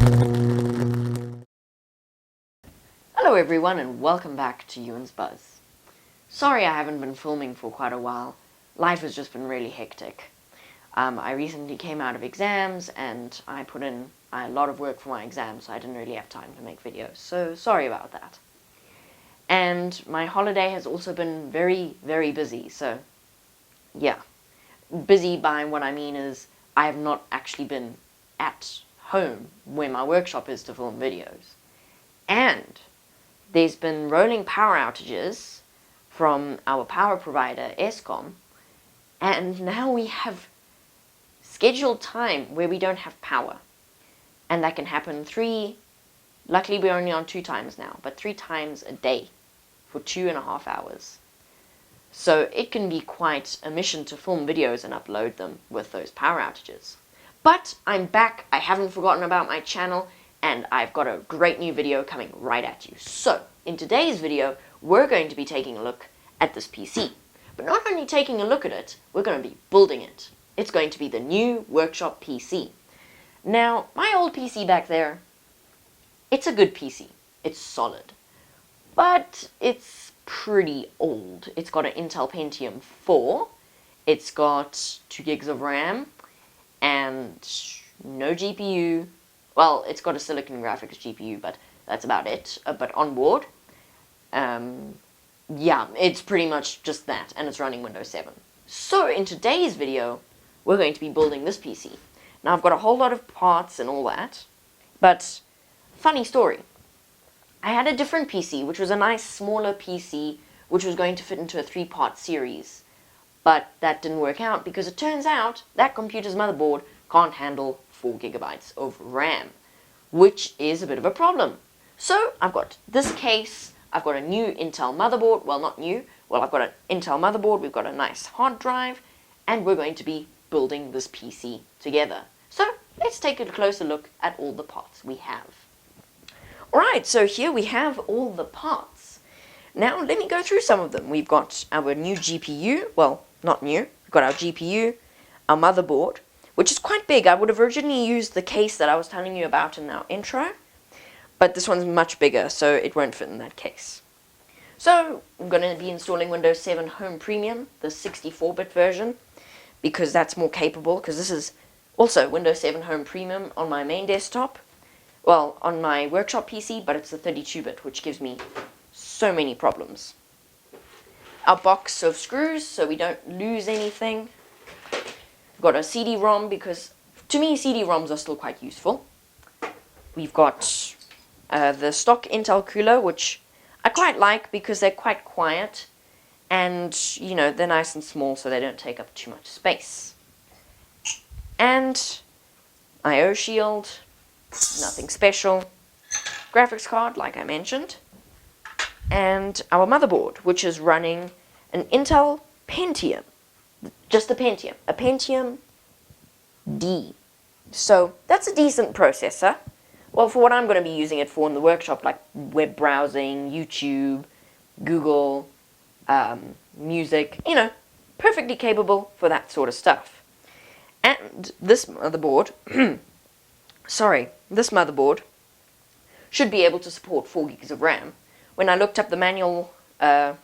Hello everyone and welcome back to Ewan's Buzz. Sorry I haven't been filming for quite a while. Life has just been really hectic. I recently came out of exams and I put in a lot of work for my exams, so I didn't really have time to make videos. So sorry about that. And my holiday has also been very, very busy, so yeah. Busy by what I mean is I have not actually been at home where my workshop is to film videos. And there's been rolling power outages from our power provider, Eskom, and now we have scheduled time where we don't have power. And that can happen luckily we're only on 2 times now, but 3 times a day for 2.5 hours. So it can be quite a mission to film videos and upload them with those power outages. But I'm back, I haven't forgotten about my channel, and I've got a great new video coming right at you. So, in today's video, we're going to be taking a look at this PC. But not only taking a look at it, we're going to be building it. It's going to be the new workshop PC. Now, my old PC back there, it's a good PC. It's solid. But it's pretty old. It's got an Intel Pentium 4. It's got 2 gigs of RAM and no GPU. Well, it's got a silicon graphics GPU, but that's about it. But on board, yeah, it's pretty much just that, and it's running Windows 7. So in today's video, we're going to be building this PC. Now I've got a whole lot of parts and all that, but funny story. I had a different PC, which was a nice smaller PC, which was going to fit into a 3-part series. But that didn't work out because it turns out that computer's motherboard can't handle 4 gigabytes of RAM, which is a bit of a problem. So I've got this case, I've got a new Intel motherboard, well not new, well I've got an Intel motherboard, we've got a nice hard drive, and we're going to be building this PC together. So let's take a closer look at all the parts we have. Alright, so here we have all the parts. Now let me go through some of them. We've got our new GPU, well not new, we've got our GPU, our motherboard, which is quite big. I would have originally used the case that I was telling you about in our intro, but this one's much bigger, so it won't fit in that case. So, I'm going to be installing Windows 7 Home Premium, the 64-bit version, because that's more capable, because this is also Windows 7 Home Premium on my main desktop, well, on my workshop PC, but it's the 32-bit, which gives me so many problems. Our box of screws, so we don't lose anything. We've got a CD-ROM, because to me CD-ROMs are still quite useful. We've got the stock Intel cooler, which I quite like because they're quite quiet and, you know, they're nice and small so they don't take up too much space. And I/O shield, nothing special. Graphics card, like I mentioned. And our motherboard, which is running an Intel Pentium. Just a Pentium D. So that's a decent processor. Well, for what I'm going to be using it for in the workshop, like web browsing, YouTube, Google, music, you know, perfectly capable for that sort of stuff. And this motherboard, this motherboard should be able to support 4 gigs of RAM. When I looked up the manual the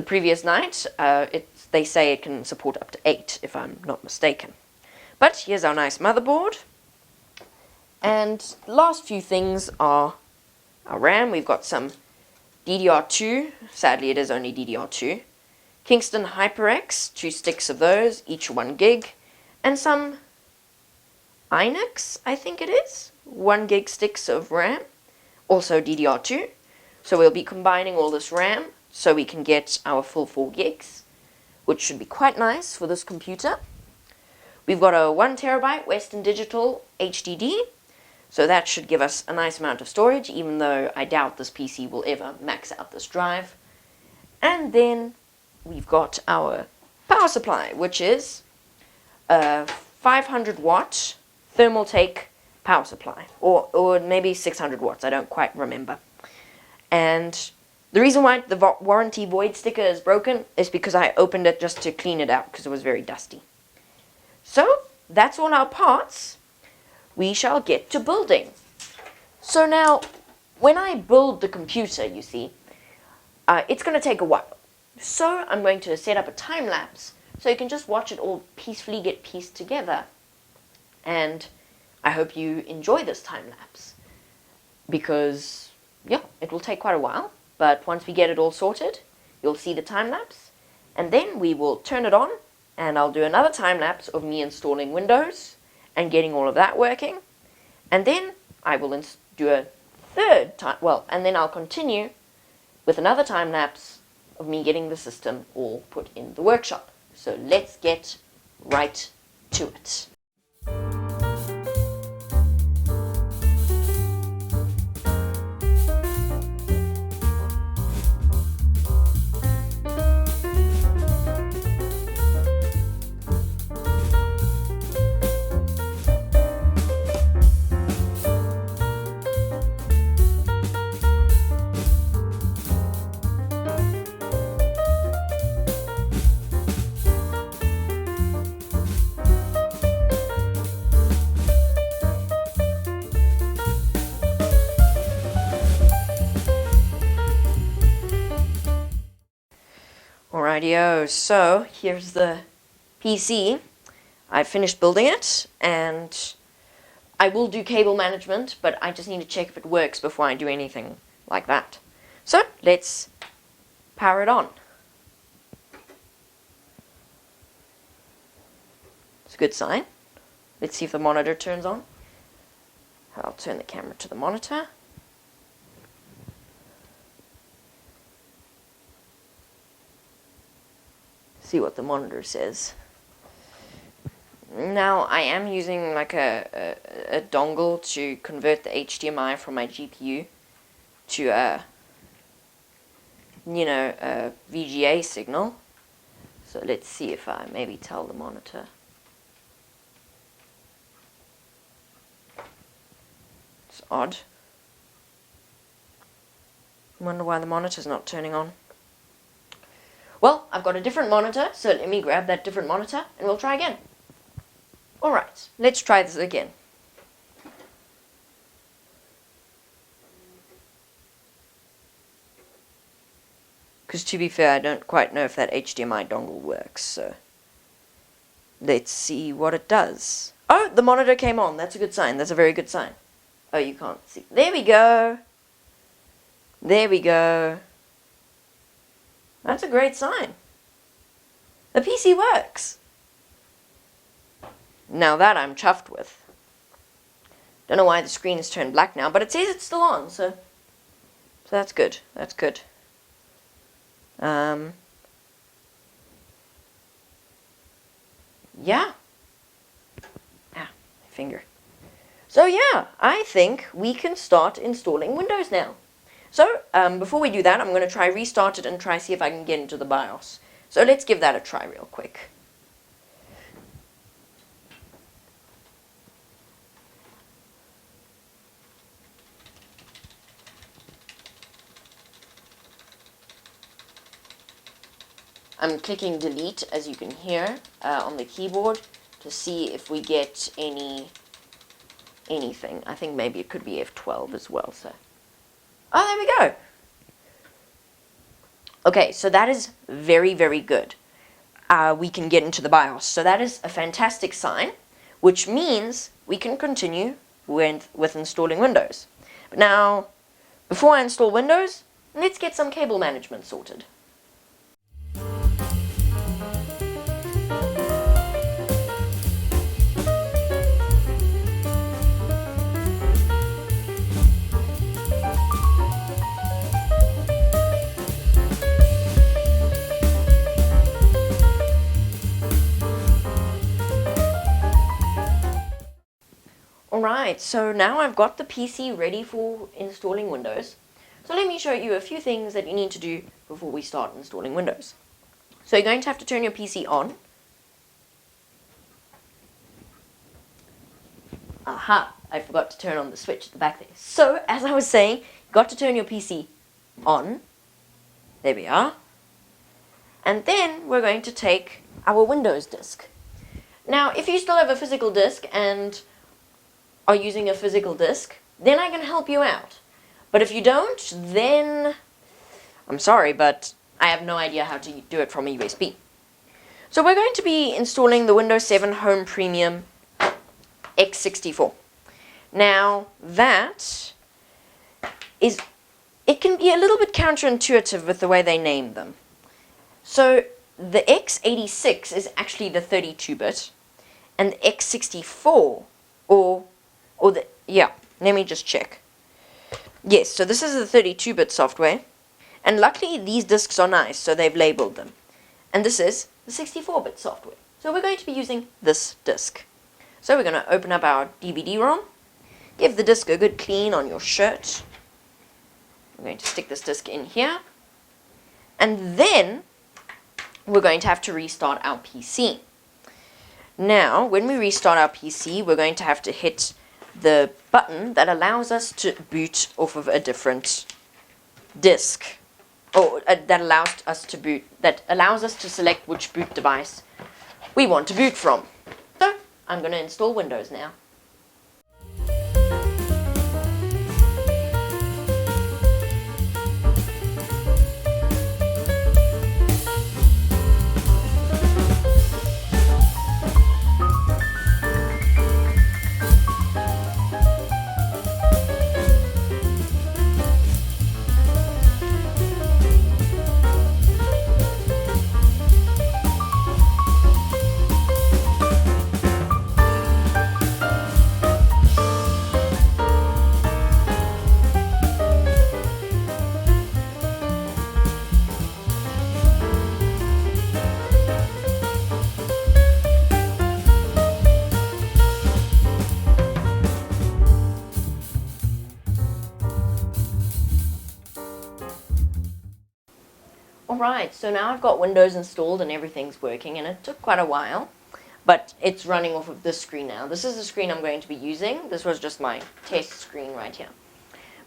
previous night, they say it can support up to 8, if I'm not mistaken. But here's our nice motherboard. And the last few things are our RAM. We've got some DDR2, sadly it is only DDR2, Kingston HyperX, 2 sticks of those, each 1 gig, and some Inex, I think it is, 1 gig sticks of RAM, also DDR2. So we'll be combining all this RAM so we can get our full 4 gigs, which should be quite nice for this computer. We've got a 1 terabyte Western Digital HDD, so that should give us a nice amount of storage, even though I doubt this PC will ever max out this drive. And then we've got our power supply, which is a 500 watt Thermaltake power supply, or maybe 600 watts, I don't quite remember. And the reason why the warranty void sticker is broken is because I opened it just to clean it out because it was very dusty. So that's all our parts. we shall get to building. So now, when I build the computer, you see, it's going to take a while. So I'm going to set up a time lapse so you can just watch it all peacefully get pieced together. And I hope you enjoy this time lapse because, yeah, it will take quite a while. But once we get it all sorted, you'll see the time lapse. And then we will turn it on and I'll do another time lapse of me installing Windows and getting all of that working. And then I will do a third time, and then I'll continue with another time lapse of me getting the system all put in the workshop. So let's get right to it. Alrighty-o, so here's the PC. I finished building it, and I will do cable management, but I just need to check if it works before I do anything like that. So, let's power it on. It's a good sign. Let's see if the monitor turns on. I'll turn the camera to the monitor. See what the monitor says. Now I am using like a dongle to convert the HDMI from my GPU to a VGA signal. So let's see if I maybe tell the monitor. It's odd. I wonder why the monitor's not turning on. Well, I've got a different monitor, so let me grab that different monitor and we'll try again. Alright, let's try this again. Because to be fair, I don't quite know if that HDMI dongle works, so let's see what it does. Oh, the monitor came on. That's a good sign. That's a very good sign. Oh, you can't see. There we go. There we go. That's a great sign. The PC works. Now that I'm chuffed with. Don't know why the screen is turned black now, but it says it's still on, so that's good. That's good. Yeah. Ah, my finger. So yeah, I think we can start installing Windows now. So, before we do that, I'm going to try restart it and try see if I can get into the BIOS. So let's give that a try real quick. I'm clicking delete, as you can hear, on the keyboard to see if we get anything. I think maybe it could be F12 as well, so. Oh, there we go. Okay, so that is very, very good. We can get into the BIOS. So that is a fantastic sign, which means we can continue with installing Windows. But now, before I install Windows, let's get some cable management sorted. Alright, so now I've got the PC ready for installing Windows. So let me show you a few things that you need to do before we start installing Windows. So you're going to have to turn your PC on. Aha, I forgot to turn on the switch at the back there. So, as I was saying, you've got to turn your PC on. There we are. And then we're going to take our Windows disk. Now, if you still have a physical disk and are using a physical disk, then I can help you out. But if you don't, then I'm sorry, but I have no idea how to do it from a USB. So we're going to be installing the Windows 7 Home Premium x64. Now that is, it can be a little bit counterintuitive with the way they name them. So the x86 is actually the 32-bit, and the x64, let me just check. Yes, so this is the 32-bit software, and luckily these disks are nice, so they've labeled them. And this is the 64-bit software. So we're going to be using this disk. So we're going to open up our DVD-ROM, give the disk a good clean on your shirt. We're going to stick this disk in here, and then we're going to have to restart our PC. Now, when we restart our PC, we're going to have to hit the button that allows us to boot off of a different disk, or that allows us to select which boot device we want to boot from. So, I'm going to install Windows now. Alright, so now I've got Windows installed and everything's working, and it took quite a while, but it's running off of this screen now. This is the screen I'm going to be using. This was just my test screen right here.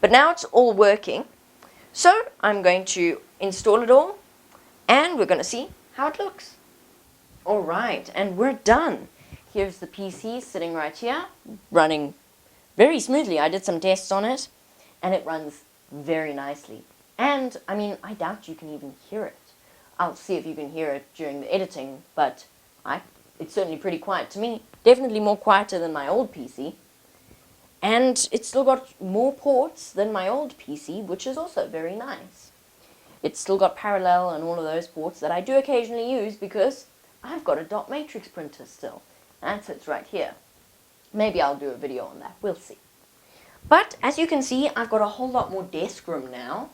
But now it's all working, so I'm going to install it all, and we're going to see how it looks. Alright, and we're done. Here's the PC sitting right here, running very smoothly. I did some tests on it, and it runs very nicely. And, I mean, I doubt you can even hear it. I'll see if you can hear it during the editing, but it's certainly pretty quiet to me. Definitely more quieter than my old PC. And it's still got more ports than my old PC, which is also very nice. It's still got parallel and all of those ports that I do occasionally use because I've got a dot matrix printer still. That sits right here. Maybe I'll do a video on that. We'll see. But, as you can see, I've got a whole lot more desk room now.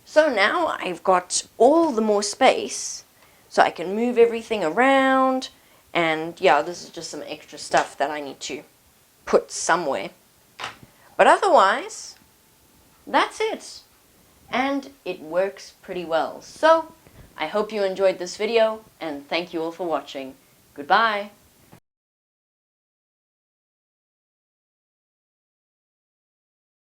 So now I've got all the more space, so I can move everything around, and yeah, this is just some extra stuff that I need to put somewhere. But otherwise, that's it. And it works pretty well. So, I hope you enjoyed this video, and thank you all for watching. Goodbye.